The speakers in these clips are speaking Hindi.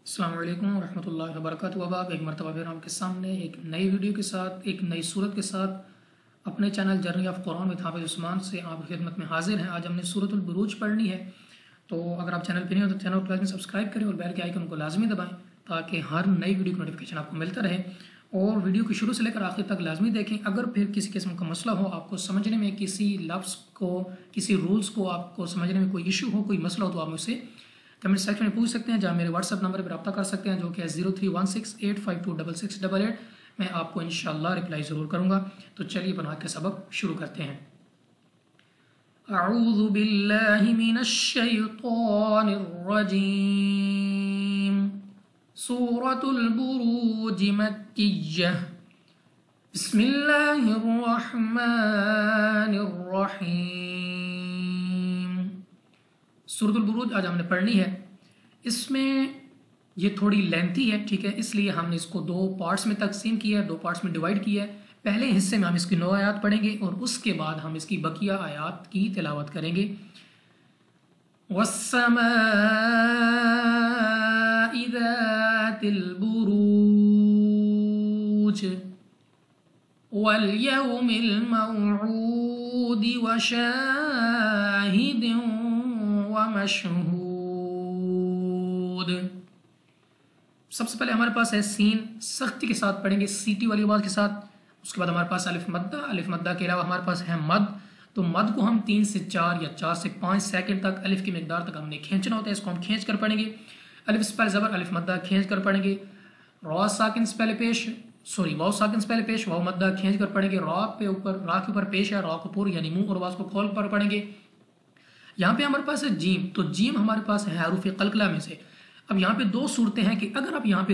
अस्सलामु अलैकुम रहमतुल्लाहि व बरकातुहू। अब आप एक मरतबा फिर आपके सामने एक नई वीडियो के साथ एक नई सूरत के साथ अपने channel journey of Quran with Hafiz Usman से आपकी खिदमत में हाजिर हैं। आज हमने सूरतुल बुरूज पढ़नी है, तो अगर आप चैनल पर नहीं हो तो चैनल को लाजमी सब्सक्राइब करें और बेल के आइकन को लाजमी दबाएं ताकि हर नई वीडियो का नोटिफिकेशन आपको मिलता रहे। और वीडियो को शुरू से लेकर आखिर तक लाजमी देखें। अगर फिर किसी किस्म का मसला हो, आपको समझने में किसी लफ्ज़ को, किसी रूल्स को आपको समझने में कोई इशू हो, कोई मसला हो, तो आप मुझसे कमेंट सेक्शन में पूछ सकते हैं, जहाँ मेरे व्हाट्सअप नंबर पर रब्ता कर सकते हैं जो कि है 031685266688। मैं आपको इंशाअल्लाह रिप्लाई ज़रूर करूँगा। तो चलिए बना के सबक शुरू करते हैं। अऊज़ु बिल्लाहि मिनश शैतानिर रजीम। सूरतुल बुरूज मक्किय्यह। बिस्मिल्लाहिर रहमानिर रहीम। सूरतुल बुरूज आज हमने पढ़नी है। इसमें ये थोड़ी लेंथी है, ठीक है, इसलिए हमने इसको दो पार्ट्स में तकसीम किया है, दो पार्ट्स में डिवाइड किया है। पहले हिस्से में हम इसकी 9 आयात पढ़ेंगे और उसके बाद हम इसकी बकिया आयात की तिलावत करेंगे। वस्समाइ ज़ातिल बुरूज वल यौमिल मौऊद व शाहिदिन व मशहूद। सबसे पहले हमारे पास है सीन, सख्ती के साथ पढ़ेंगे, सीटी वाली आवाज़ के साथ। उसके बाद हमारे पास अलिफ मद्दा, अलिफ मद्दा के अलावा हमारे पास है मद। तो मद को हम 3 से 4 या 4 से 5 सेकंड तक अलिफ की मिकदार तक हमने खींचना होता है। इसको हम खींच कर पढ़ेंगे। अलिफ से पहले ज़बर, अलिफ मद्दा खींच कर पढ़ेंगे। रॉ साकिन से पहले पेश, वाव साकिन से पहले पेश, वाव मद्दा खींच कर पढ़ेंगे। रा के ऊपर पेश है, रा को पूर यानी मुंह और आवाज़ को खोल कर पढ़ेंगे। यहाँ पे हमारे पास है जीम, तो जीम हमारे पास है हरूफ कलकला में से। अब यहाँ पे दो सूरतें हैं कि अगर आप यहाँ पे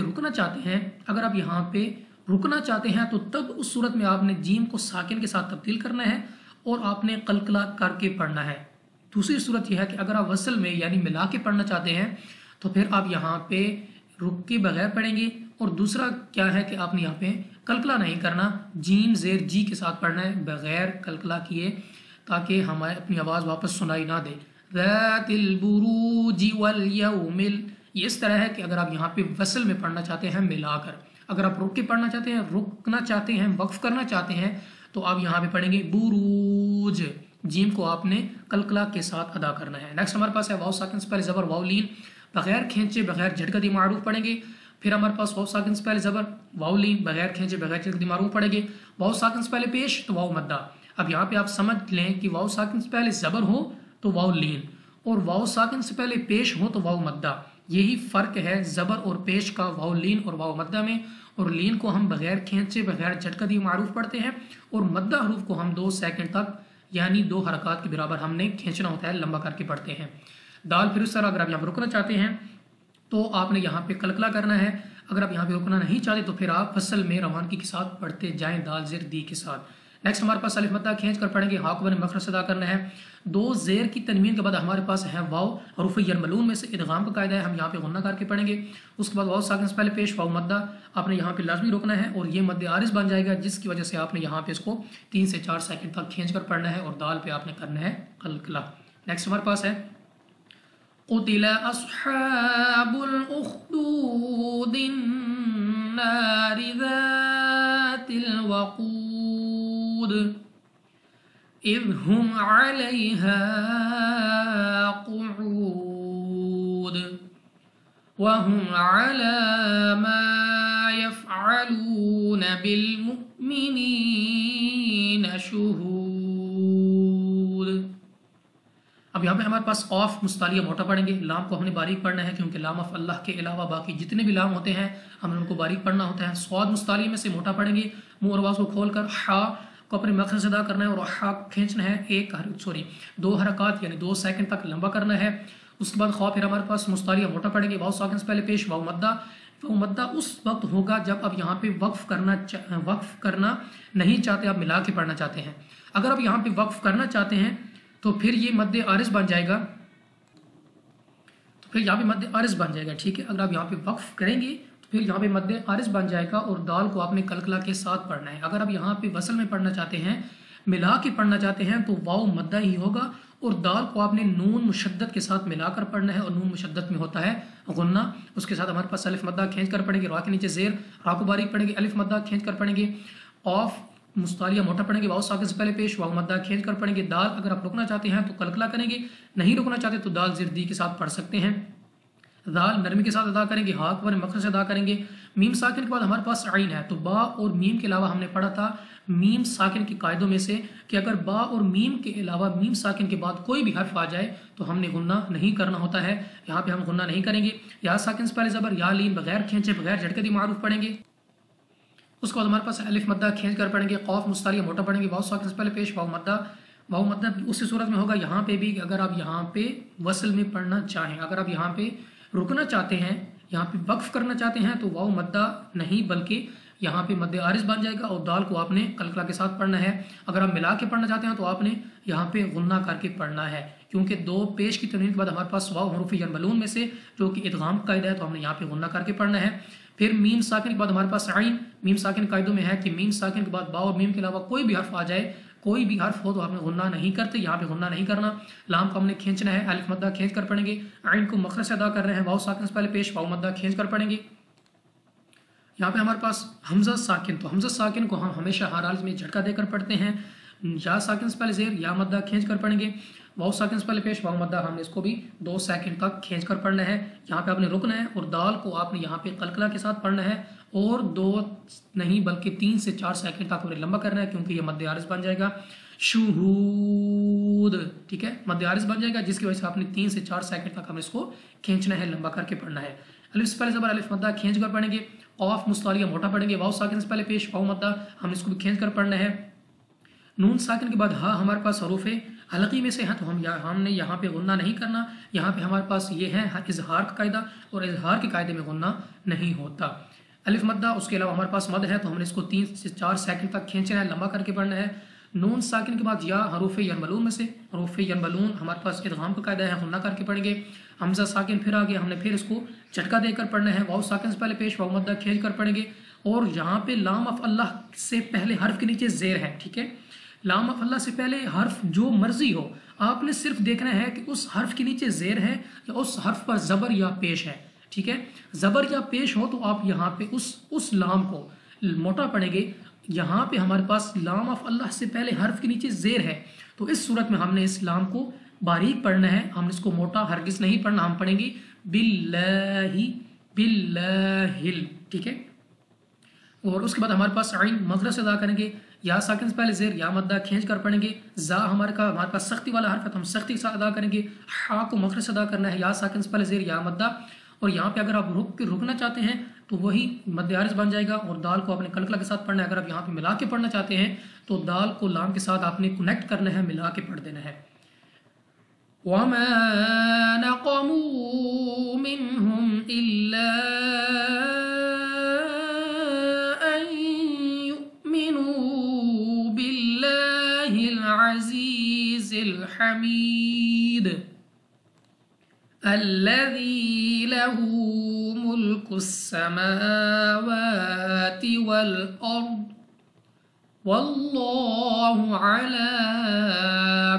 रुकना चाहते हैं, तो तब उस सूरत में आपने जीम को साकिन के साथ तब्दील करना है और आपने कलकला करके पढ़ना है। दूसरी सूरत यह है कि अगर आप वसल में यानी मिला के पढ़ना चाहते हैं तो फिर आप यहाँ पे रुक के बगैर पढ़ेंगे। और दूसरा क्या है कि आपने यहाँ पे कलकला नहीं करना, जीम जेर जी के साथ पढ़ना है बगैर कलकला किए, ताकि हमारे अपनी आवाज़ वापस सुनाई ना दे। ज़ातिल बुरूज वल यौमिल, ये इस तरह है कि अगर आप यहाँ पे वसल में पढ़ना चाहते हैं मिलाकर, अगर आप रुक के पढ़ना चाहते हैं, रुकना चाहते हैं, वक्फ करना चाहते हैं, तो आप यहाँ पे पढ़ेंगे बुरूज। जीम को आपने कलकला के साथ अदा करना है। नेक्स्ट हमारे पास है वाव साकिन से पहले ज़बर वाव लीन, बगैर खींचे बगैर झटकदी मारूफ पढ़ेंगे। फिर हमारे पास वाव साकिन से पहले ज़बर वाव लीन, बगैर खींचे बगैर झटकदी मारूफ पढ़ेंगे। वाव साकिन से पहले पेश तो वाव मद्दा। अब यहाँ पे आप समझ लें कि वाव साकिन से पहले ज़बर हो तो वाव लीन और वाव साकिन से पहले पेश हो तो वाव मद्दा। यही फ़र्क है ज़बर और पेश का वाव लीन और वाव मद्दा में। और लीन को हम बगैर खींचे बगैर झटका दिए मारूफ पढ़ते हैं और मद्दा हरूफ को हम 2 सेकंड तक यानी 2 हरकत के बराबर हमने खींचना होता है, लंबा करके पढ़ते हैं। दाल फिर उस तरह अगर आप यहाँ पर रुकना चाहते हैं तो आपने यहाँ पे कलकला करना है। अगर आप यहाँ पे रुकना नहीं चाहते तो फिर आप फसल में रवानगी के साथ पढ़ते जाएँ दाल ज़ेर दी के साथ। नेक्स्ट हमारे पास अलिफ मद्दा खींच कर पढ़ेंगे, हाँ को बने मखरज अदा करना है। 2 ज़ेर की तनवीन के बाद हमारे पास है वाव, हरूफ यरमलून में से इदगाम का कायदा है, हम यहाँ पे गुन्ना करके पढ़ेंगे। उसके बाद वाव साकिन से पहले पेश वाव मद्दा, आपने यहाँ पे लाजमी रोकना है और ये मद्दे आरिज़ बन जाएगा, जिसकी वजह से आपने यहाँ पे इसको 3 से 4 सेकंड तक खींच कर पढ़ना है और दाल पे आपने करना है कलकला। नेक्स्ट हमारे पास है क़ुतिल अस्हाबुल उख़्दूदिन नारि ज़ातिल वक़ूद इज़ हुम अलैहा क़ुऊद व हुम अला मा यफ़अलून बिल मुमिनीन शुहूद। अब यहाँ पे हमारे पास ऑफ मुस्तालिया मोटा पढ़ेंगे। लाम को हमने बारीक पढ़ना है क्योंकि लाम ऑफ अल्लाह के अलावा बाकी जितने भी लाम होते हैं हमने उनको बारीक पढ़ना होता है। स्वाद मुस्तालिया में से मोटा पढ़ेंगे। मुँह और आवाज़ को खोल कर हा को अपने मखरज अदा करना है और हा खींचना है 2 हरकत यानी 2 सेकंड तक लंबा करना है। उसके बाद खौफ फिर हमारे पास मुस्तालिया मोटा पढ़ेंगे। वाव साकिन से पहले पेश वाव मद्दा। वाव मद्दा उस वक्त होगा जब आप यहाँ पे वक्फ करना नहीं चाहते, आप मिला के पढ़ना चाहते हैं। अगर आप यहाँ पे वक्फ करना चाहते हैं तो फिर ये मद्दे आरिज़ बन जाएगा, ठीक है। अगर आप यहाँ पे वक्फ करेंगे तो फिर यहाँ पे मद्दे आरिज़ बन जाएगा और दाल को आपने कलकला के साथ पढ़ना है। अगर आप यहाँ पे वसल में पढ़ना चाहते हैं, मिला के पढ़ना चाहते हैं तो वाव मद्दा ही होगा और दाल को आपने नून मुशद्दद के साथ मिलाकर पढ़ना है और नून मुशद्दद में होता है गुन्ना। उसके साथ हमारे पास अलिफ मद्दा खींच कर पढ़ेंगे, रा के नीचे जेर, रा को बारीक पढ़ेंगे, अलिफ मद्दा खींच कर पढ़ेंगे, ऑफ मुस्तालिया मोटा पढ़ेंगे, वाव साकिन से पहले पेश, वाव मद्दा खींच कर पढ़ेंगे। दाल अगर आप रुकना चाहते हैं तो कलकला करेंगे, नहीं रुकना चाहते तो दाल ज़ेर दी के साथ पढ़ सकते हैं। दाल नरमी के साथ अदा करेंगे, हा अकबर मखरज से अदा करेंगे। मीम साकिन के बाद हमारे पास आइन है, तो बा और मीम के अलावा हमने पढ़ा था मीम साकिन के कायदों में से कि अगर बा और मीम के अलावा मीम साकिन के बाद कोई भी हर्फ आ जाए तो हमने गुन्ना नहीं करना होता है। यहाँ पे हम गुन्ना नहीं करेंगे। या साकिन से पहले ज़बर, या लीन बगैर खींचे बगैर झटके दी मारूफ पढ़ेंगे। उसके बाद हमारे पास अलिफ मद्दा खींच कर पढ़ेंगे, खौफ मुस्तालिया मोटा पढ़ेंगे, वाव साकिन से पहले पेश, वाव मद्दा उसी सूरत में होगा। यहाँ पे भी अगर आप यहाँ पे वसल में पढ़ना चाहें, अगर आप यहाँ पे रुकना चाहते हैं, यहाँ पे वक्फ करना चाहते हैं तो वाव मद्दा नहीं बल्कि यहाँ पे मद्दे आरिज बन जाएगा और दाल को आपने कलकला के साथ पढ़ना है। अगर आप मिला के पढ़ना चाहते हैं तो आपने यहाँ पे गुन्ना करके पढ़ना है, क्योंकि दो पेश की तनवीन के बाद हमारे पास वाव हरूफ यरमलून में से जो कि इदगाम का कायदा है तो हमने यहाँ पे गुन्ना करके पढ़ना है। फिर मीम साकिन के बाद हमारे पास आइन, मीम साकिन कायदों में है कि मीम साकिन के बाद बा और मीम के अलावा कोई भी हर्फ आ जाए, कोई भी हर्फ हो तो आपने गुन्ना नहीं करते, यहाँ पे गुन्ना नहीं करना। लाम को हमने खींचना है, अलिफ मद्दा खींच कर पढ़ेंगे। आइन को मखरज से अदा कर रहे हैं, वाव साकिन से पहले पेश, वाव मद्दा खींच कर पढ़ेंगे। यहाँ पे हमारे पास हमजा साकिन, तो हमजा साकिन को हम हमेशा हर हाल में झटका देकर पढ़ते हैं। या साकिन से पहले जेर, या मद्दा खींच कर पढ़ेंगे। वाव साकिन से पहले पेश, वाव मद्दा हमने इसको भी 2 सेकंड तक खींच कर पढ़ना है। यहाँ पे आपने रुकना है और दाल को आपने यहाँ पे कलकला के साथ पढ़ना है और 2 नहीं बल्कि 3 से 4 सेकंड तक आपने लंबा करना है, क्योंकि ये मद्दे आरिज बन जाएगा। शुहूद, ठीक है, मद्दे आरिज बन जाएगा, जिसकी वजह से आपने 3 से 4 सेकंड तक हमें इसको खींचना है, लंबा करके पढ़ना है। अलिफ से पहले ज़बर, अलिफ मद्दा खींच कर पढ़ेंगे। ऑफ मुस्तालिया मोटा पढ़ेंगे, वाव साकिन से पहले पेश, वाव मद्दा हमने इसको भी खींच कर पढ़ना है। नून साकिन के बाद हा हमारे पास हरूफ हलकी में से है तो हमने यहाँ पे गुन्ना नहीं करना। यहाँ पे हमारे पास ये है इजहार का कायदा और इजहार के कायदे में गुन्ना नहीं होता। अलिफ मद्दा, उसके अलावा हमारे पास मद है तो हमने इसको 3 से 4 सेकंड तक खींचना है, लंबा करके पढ़ना है। नून साकिन के बाद या हरूफ यरमलून में से, हरूफ यरमलून हमारे पास इदगाम का कायदा है, गुन्ना करके पढ़ेंगे। हमजा साकिन फिर आ गया, हमने फिर इसको झटका देकर पढ़ना है। वाव साकिन से पहले पेश, वाव मद्दा खींच कर पढ़ेंगे। और यहाँ पे लाम अफ अल्लाह से पहले हर्फ के नीचे जेर है, ठीक है। लाम अफ अल्लाह से पहले हर्फ जो मर्जी हो, आपने सिर्फ देखना है कि उस हर्फ के नीचे जेर है या उस हर्फ पर जबर या पेश है, ठीक है। जबर या पेश हो तो आप यहाँ पे उस लाम को मोटा पढ़ेंगे। यहाँ पे हमारे पास लाम ऑफ अल्लाह से पहले हर्फ के नीचे जेर है, तो इस सूरत में हमने इस लाम को बारीक पढ़ना है, हमने इसको मोटा हरगिज नहीं पढ़ना, हम पढ़ेंगे बिल्लाही बिल्लाहिल, ठीक है। और उसके बाद हमारे पास आइन मगरब से अदा करेंगे। या साकिन से पहले जेर, या मद्दा खींच कर पढ़ेंगे। जा हमारे पास सख्ती वाला हर्फ है तो हम सख्ती के साथ अदा करेंगे। हा को मगरब से अदा करना है, या साकिन से पहले जेर, या मद्दा। और यहाँ पे अगर आप रुकना चाहते हैं तो वही मद्दे आरिज बन जाएगा और दाल को आपने कलकला के साथ पढ़ना है। अगर आप यहाँ पे मिला के पढ़ना चाहते हैं तो दाल को लाम के साथ आपने कनेक्ट करना है, मिला के पढ़ देना है। वमा नक़मू मिनहुम इल्ला अन युमिनू बिल्लाहिल अज़ीज़िल हमीद अल्लज़ी लहू मुल्कुस समावाति वल अर्द वल्लाहु अला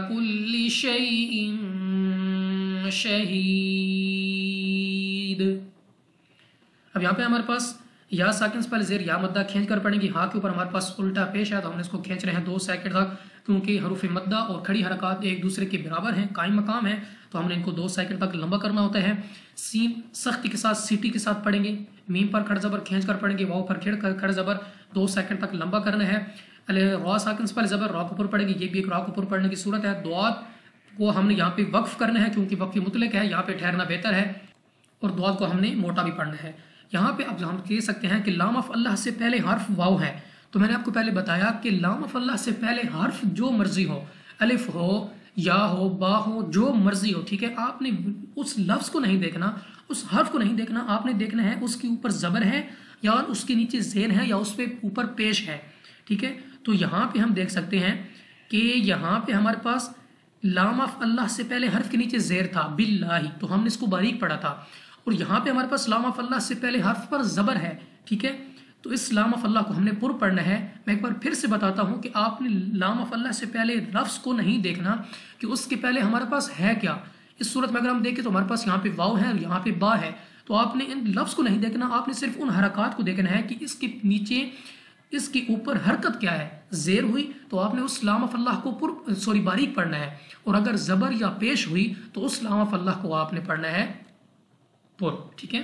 कुल्लि शैइन शहीद। अब यहाँ पे हमारे पास या साकिन से पहले जेर, या मद्दा खींच कर पढ़ेंगे। हा के ऊपर हमारे पास उल्टा पेश है तो हमने इसको खींच रहे हैं 2 सेकंड तक, क्योंकि हरूफ मद्दा और खड़ी हरकत एक दूसरे के बराबर हैं, कायम मकाम है, तो हमने इनको 2 सेकंड तक लंबा करना होता है। सीन सख्ती के साथ सीटी के साथ पढ़ेंगे। मीम पर खड़ जबर खींच कर पढ़ेंगे। वाव पर खड़ जबर 2 सेकंड तक लंबा करना है। रा साकिन से पहले जबर, रा के ऊपर पढ़ेंगे, ये भी एक रा के ऊपर पढ़ने की सूरत है। दुआत को हमने यहाँ पे वक्फ करना है क्योंकि वक्फ मुतलक है, यहाँ पे ठहरना बेहतर है। और दुआत को हमने मोटा भी पढ़ना है। यहाँ पे अब हम कह सकते हैं कि लाम ऑफ अल्लाह से पहले हर्फ वाव है, तो मैंने आपको पहले बताया कि लाम ऑफ अल्लाह से पहले हर्फ जो मर्जी हो, अलिफ हो या हो बा हो, जो मर्जी हो, ठीक है। आपने उस लफ्ज को नहीं देखना, उस हर्फ को नहीं देखना, आपने देखना है उसके ऊपर जबर है या उसके नीचे जेर है या उस पर ऊपर पेश है, ठीक है। तो यहाँ पे हम देख सकते हैं कि यहाँ पे हमारे पास लाम ऑफ अल्लाह से पहले हर्फ के नीचे जेर था बिल्लाही, तो हमने इसको बारीक पढ़ा था। और यहाँ पे हमारे पास लाम ऑफ अल्लाह से पहले हर्फ पर जबर है, ठीक है। तो इस लाम ऑफ अल्लाह को हमने पुर पढ़ना है। मैं एक बार फिर से बताता हूँ कि आपने लाम ऑफ अल्लाह से पहले लफ्ज़ को नहीं देखना कि उसके पहले हमारे पास है क्या। इस सूरत में अगर हम देखें तो हमारे पास यहाँ पे वाव है और यहाँ पे बा है, तो आपने इन लफ्ज़ को नहीं देखना, आपने सिर्फ उन हरकत को देखना है कि इसके नीचे इसके ऊपर हरकत क्या है। ज़ेर हुई तो आपने उस लाम ऑफ अल्लाह को बारीक पढ़ना है, और अगर ज़बर या पेश हुई तो उस लाम ऑफ अल्लाह को आपने पढ़ना है पुर। ठीक है,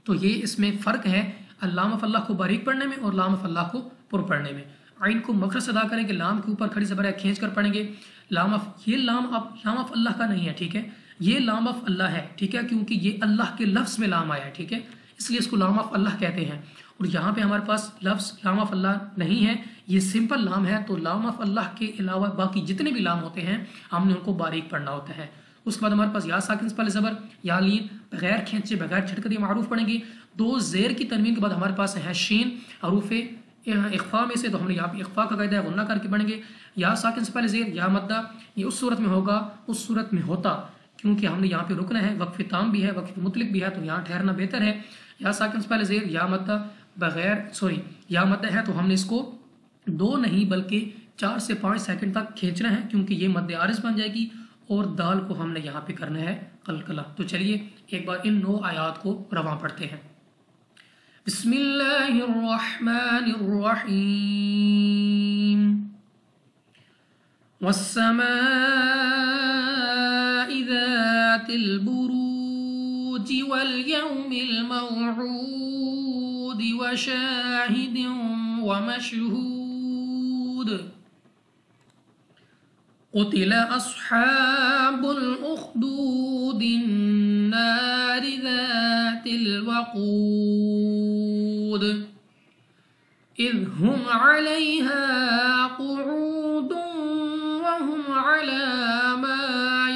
तो ये इसमें फ़र्क है लाम ऑफ अल्लाह को बारीक पढ़ने में और लाम ऑफ अल्लाह को पुर पढ़ने में। आइन को मखरज से अदा करेंगे, लाम के ऊपर खड़ी ज़बर खींच कर पढ़ेंगे। ये लाम ऑफ अल्लाह का नहीं है, ठीक है, ये लाम ऑफ अल्लाह है, ठीक है, क्योंकि ये अल्लाह के लफ्ज़ में लाम आया है, ठीक है, इसलिए इसको लाम ऑफ अल्लाह कहते हैं। और यहाँ पे हमारे पास लफ्ज़ लाम ऑफ अल्लाह नहीं है, ये सिंपल लाम है। तो लाम ऑफ अल्लाह के अलावा बाकी जितने भी लाम होते हैं हमने उनको बारीक पढ़ना होता है। उसके बाद हमारे पास या साकिन से पहले ज़बर, या लीन, बगैर खींचे बगैर छिटक दिए मारूफ पढ़ेंगे। दो ज़ेर की तनवीन के बाद हमारे पास है शीन, हरूफ इख्फा में से, तो हमने यहाँ पे इख्फा का कायदा है, गुन्ना करके पढ़ेंगे। या साकिन से पहले ज़ेर, या मद्दा, ये उस सूरत में होगा उस सूरत में होता, क्योंकि हमने यहाँ पे रुकना है, वक्फ़ ताम भी है, वक्फ़ मुतलक भी है, तो यहाँ ठहरना बेहतर है। या साकिन से पहले ज़ेर, या मद्दा या मद्दा है तो हमने इसको 2 नहीं बल्कि 4 से 5 सेकंड तक खींचना है, क्योंकि ये मद्दे आरिज़ बन जाएगी, और दाल को हमने यहाँ पे करना है कलकला। तो चलिए एक बार इन 9 आयात को रवां पढ़ते हैं। बिस्मिल्लाहिर्रहमानिर्रहीम। वस्समाइ ज़ातिल बुरूज वल यौमिल मौऊद व शाहिदिन व मशहूद। क़ुतिल अस्हाबुल उख़्दूद अन्नारि ज़ातिल वक़ूद इज़ हुम अलैहा क़ुऊदुन व हुम अला मा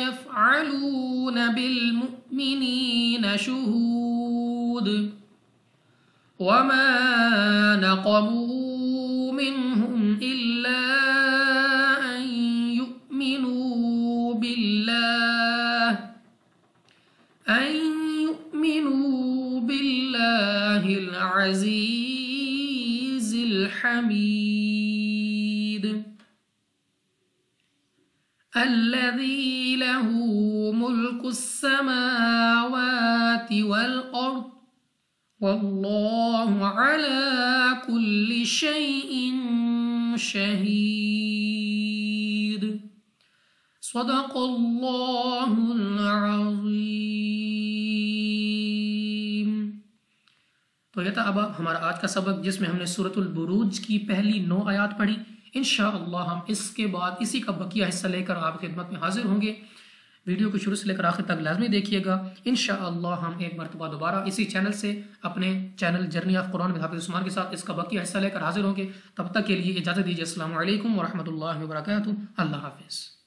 यफ़अलून बिल मुमिनीन शुहूद। व मा नक़मू मिनहुम इल्ला अज़ीज़िल हमीद अल्लज़ी लहू मुल्कुस समावाति वल अर्द वल्लाहु अला कुल्लि शैइन शहीद। सदक़ल्लाहुल अज़ीम। तो यह था अब हमारा आज का सबक, जिसमें हमने सूरतुल बुरूज की पहली 9 आयात पढ़ी। इंशाअल्लाह हम इसके बाद इसी का बकिया हिस्सा लेकर आपकी खिदमत में हाजिर होंगे। वीडियो को शुरू से लेकर आखिर तक लाजमी देखिएगा। इंशाअल्लाह हम एक मरतबा दोबारा इसी चैनल से अपने channel journey of Quran with हाफिज़ उस्मान के साथ इसका बकिया हिस्सा लेकर हाजिर होंगे। तब तक के लिए इजाज़त दीजिए। अस्सलामु अलैकुम व रहमतुल्लाहि व बरकातुहू। अल्लाह हाफिज़।